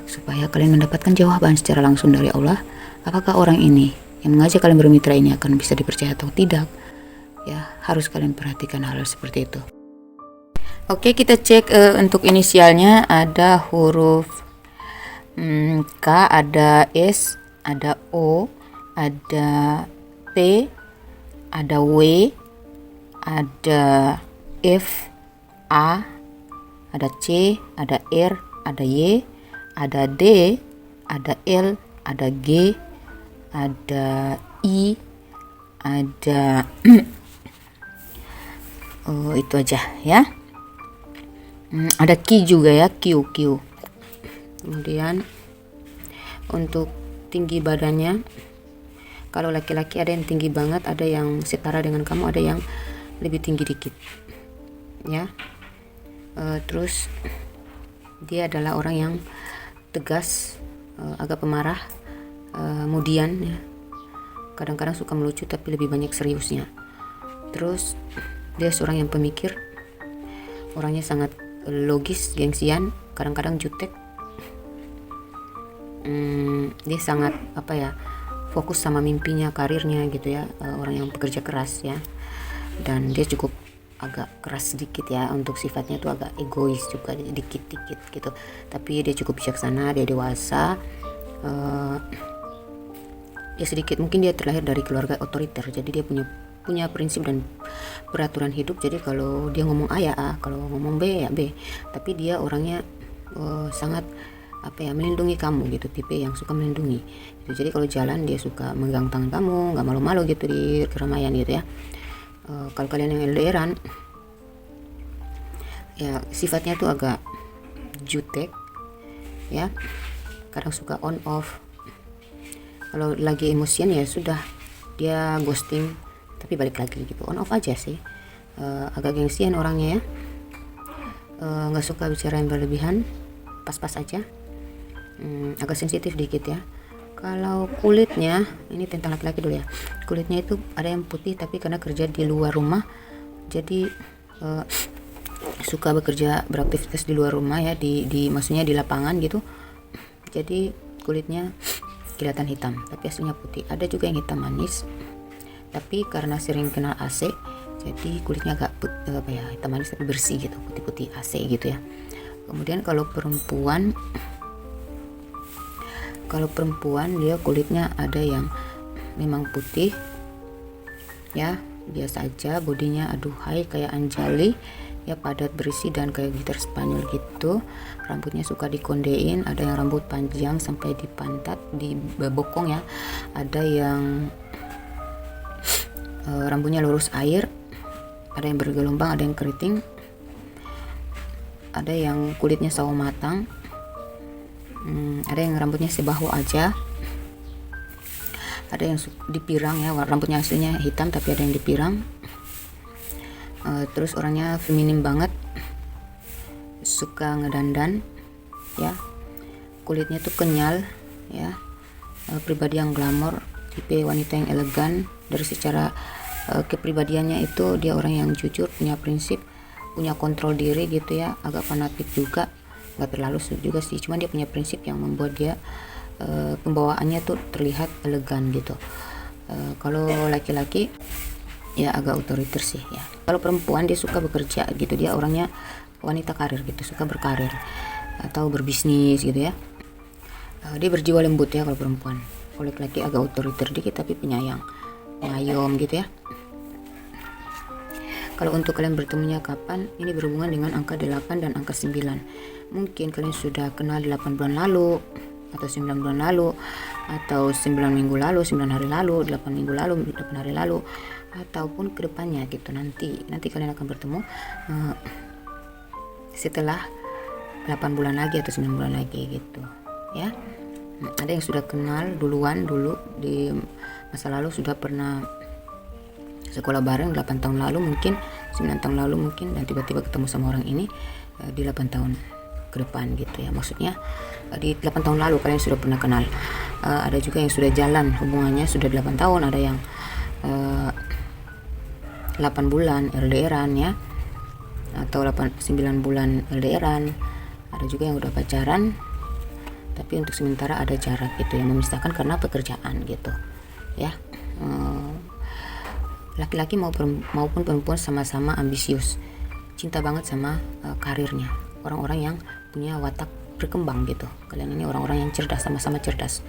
supaya kalian mendapatkan jawaban secara langsung dari Allah. Apakah orang ini yang mengajak kalian bermitra ini akan bisa dipercaya atau tidak ya. Harus kalian perhatikan hal seperti itu. Oke, kita cek untuk inisialnya. Ada huruf K, ada S, ada O, ada P, ada W, ada F, A, ada C, ada R, ada Y, ada D, ada L, ada G, ada I, ada oh, itu aja ya. Ada Q juga ya, Q. Kemudian untuk tinggi badannya, kalau laki-laki ada yang tinggi banget, ada yang setara dengan kamu, ada yang lebih tinggi dikit ya. Terus dia adalah orang yang tegas, agak pemarah, kemudian ya, kadang-kadang suka melucu tapi lebih banyak seriusnya. Terus dia seorang yang pemikir, orangnya sangat logis, gengsian, kadang-kadang jutek. Dia sangat fokus sama mimpinya, karirnya gitu ya. Orang yang pekerja keras ya, dan dia cukup agak keras sedikit ya, untuk sifatnya tuh agak egois juga dikit-dikit gitu. Tapi dia cukup bijaksana, dia dewasa. Ya sedikit mungkin dia terlahir dari keluarga otoriter, jadi dia punya prinsip dan peraturan hidup. Jadi kalau dia ngomong A ya A, kalau ngomong B ya B. Tapi dia orangnya sangat melindungi kamu gitu, tipe yang suka melindungi gitu. Jadi kalau jalan dia suka megang tangan kamu, nggak malu-malu gitu di keramaian gitu ya. Kalau kalian yang LDRan ya, sifatnya tuh agak jutek ya, kadang suka on off. Kalau lagi emosian ya sudah, dia ghosting tapi balik lagi gitu, on off aja sih. Agak gengsian orangnya ya, nggak suka bicara yang berlebihan, pas-pas aja. Agak sensitif dikit ya. Kalau kulitnya, ini tentang laki-laki dulu ya. Kulitnya itu ada yang putih, tapi karena kerja di luar rumah, jadi suka bekerja, beraktivitas di luar rumah ya, maksudnya di lapangan gitu. Jadi kulitnya kelihatan hitam, tapi aslinya putih. Ada juga yang hitam manis, tapi karena sering kena AC, jadi kulitnya agak hitam manis tapi bersih gitu, putih-putih AC gitu ya. Kemudian kalau perempuan dia kulitnya ada yang memang putih ya, biasa aja. Bodinya aduhai kayak Anjali ya, padat berisi dan kayak gitar Spanyol gitu. Rambutnya suka dikondein, ada yang rambut panjang sampai di pantat, di bokong ya. Ada yang rambutnya lurus air, ada yang bergelombang, ada yang keriting, ada yang kulitnya sawo matang, ada yang rambutnya sebahu aja, ada yang dipirang ya, rambutnya aslinya hitam tapi ada yang dipirang. Terus orangnya feminim banget, suka ngedandan ya, kulitnya tuh kenyal ya, pribadi yang glamor, tipe wanita yang elegan. Dari secara kepribadiannya itu dia orang yang jujur, punya prinsip, punya kontrol diri gitu ya, agak fanatik juga, nggak terlalu juga sih, cuman dia punya prinsip yang membuat dia pembawaannya tuh terlihat elegan gitu. Kalau laki-laki ya agak otoriter sih ya. Kalau perempuan dia suka bekerja gitu, dia orangnya wanita karir gitu, suka berkarir atau berbisnis gitu ya. Dia berjiwa lembut ya kalau perempuan. Kalau laki-laki agak otoriter dikit tapi penyayang, ngayom gitu ya. Kalau untuk kalian bertemunya kapan, ini berhubungan dengan angka 8 dan angka 9. Mungkin kalian sudah kenal 8 bulan lalu, atau 9 bulan lalu, atau 9 minggu lalu, 9 hari lalu, 8 minggu lalu, 8 hari lalu, ataupun kedepannya gitu. Nanti kalian akan bertemu setelah 8 bulan lagi atau 9 bulan lagi gitu ya. Ada yang sudah kenal dulu di masa lalu, sudah pernah sekolah bareng 8 tahun lalu mungkin, 9 tahun lalu mungkin, dan tiba-tiba ketemu sama orang ini di 8 tahun ke depan gitu ya. Maksudnya di 8 tahun lalu kalian sudah pernah kenal. Ada juga yang sudah jalan hubungannya sudah 8 tahun, ada yang 8 bulan LDRan ya, atau 9 bulan LDRan. Ada juga yang udah pacaran tapi untuk sementara ada jarak gitu yang memisahkan karena pekerjaan gitu ya. Laki-laki maupun perempuan sama-sama ambisius, cinta banget sama karirnya, orang-orang yang punya watak berkembang gitu. Kalian ini orang-orang yang cerdas, sama-sama cerdas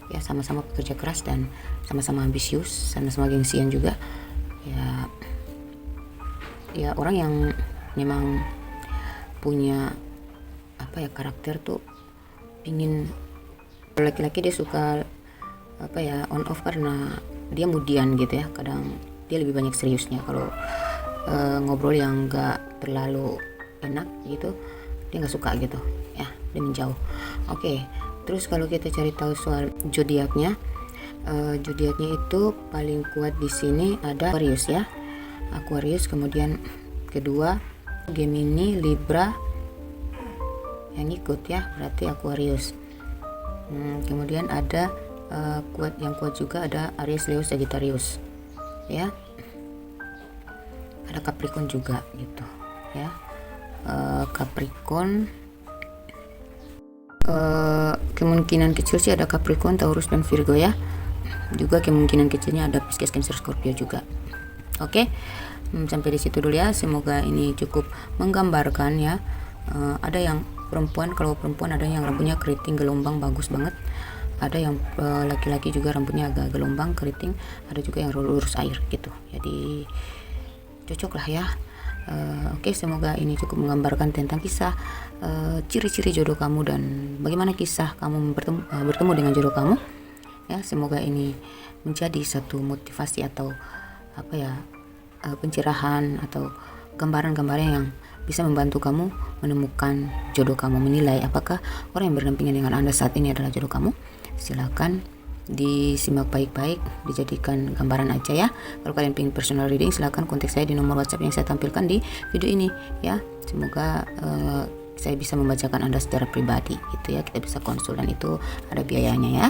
ya, sama-sama bekerja keras dan sama-sama ambisius, sama-sama gengsian juga ya, orang yang memang punya karakter tuh pingin. Laki-laki dia suka on off karena dia mudian gitu ya, kadang dia lebih banyak seriusnya. Kalau ngobrol yang gak terlalu enak gitu dia nggak suka gitu ya, dia menjauh. Oke, terus kalau kita cari tahu soal zodiaknya, zodiaknya itu paling kuat di sini ada Aquarius ya, Aquarius, kemudian kedua Gemini, Libra yang ikut ya, berarti Aquarius. Kemudian ada yang kuat juga ada Aries, Leo, Sagittarius ya, ada Capricorn juga gitu ya. Capricorn kemungkinan kecil sih ada Capricorn, Taurus dan Virgo ya. Juga kemungkinan kecilnya ada Pisces, Cancer, Scorpio juga. Oke, sampai di situ dulu ya. Semoga ini cukup menggambarkan ya. Ada yang perempuan, kalau perempuan ada yang rambutnya keriting gelombang bagus banget. Ada yang laki-laki juga rambutnya agak gelombang keriting. Ada juga yang lurus air gitu. Jadi cocok lah ya. Oke, semoga ini cukup menggambarkan tentang kisah ciri-ciri jodoh kamu dan bagaimana kisah kamu bertemu dengan jodoh kamu ya. Semoga ini menjadi satu motivasi atau pencerahan atau gambaran-gambaran yang bisa membantu kamu menemukan jodoh kamu, menilai apakah orang yang berdampingan dengan Anda saat ini adalah jodoh kamu. Silakan disimak baik-baik, dijadikan gambaran aja ya. Kalau kalian ingin personal reading, silakan kontak saya di nomor WhatsApp yang saya tampilkan di video ini ya. Semoga saya bisa membacakan Anda secara pribadi gitu ya. Kita bisa konsul dan itu ada biayanya ya.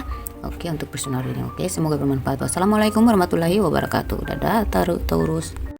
Oke, untuk personal reading. Oke, semoga bermanfaat. Wassalamualaikum warahmatullahi wabarakatuh. Dadah Taurus.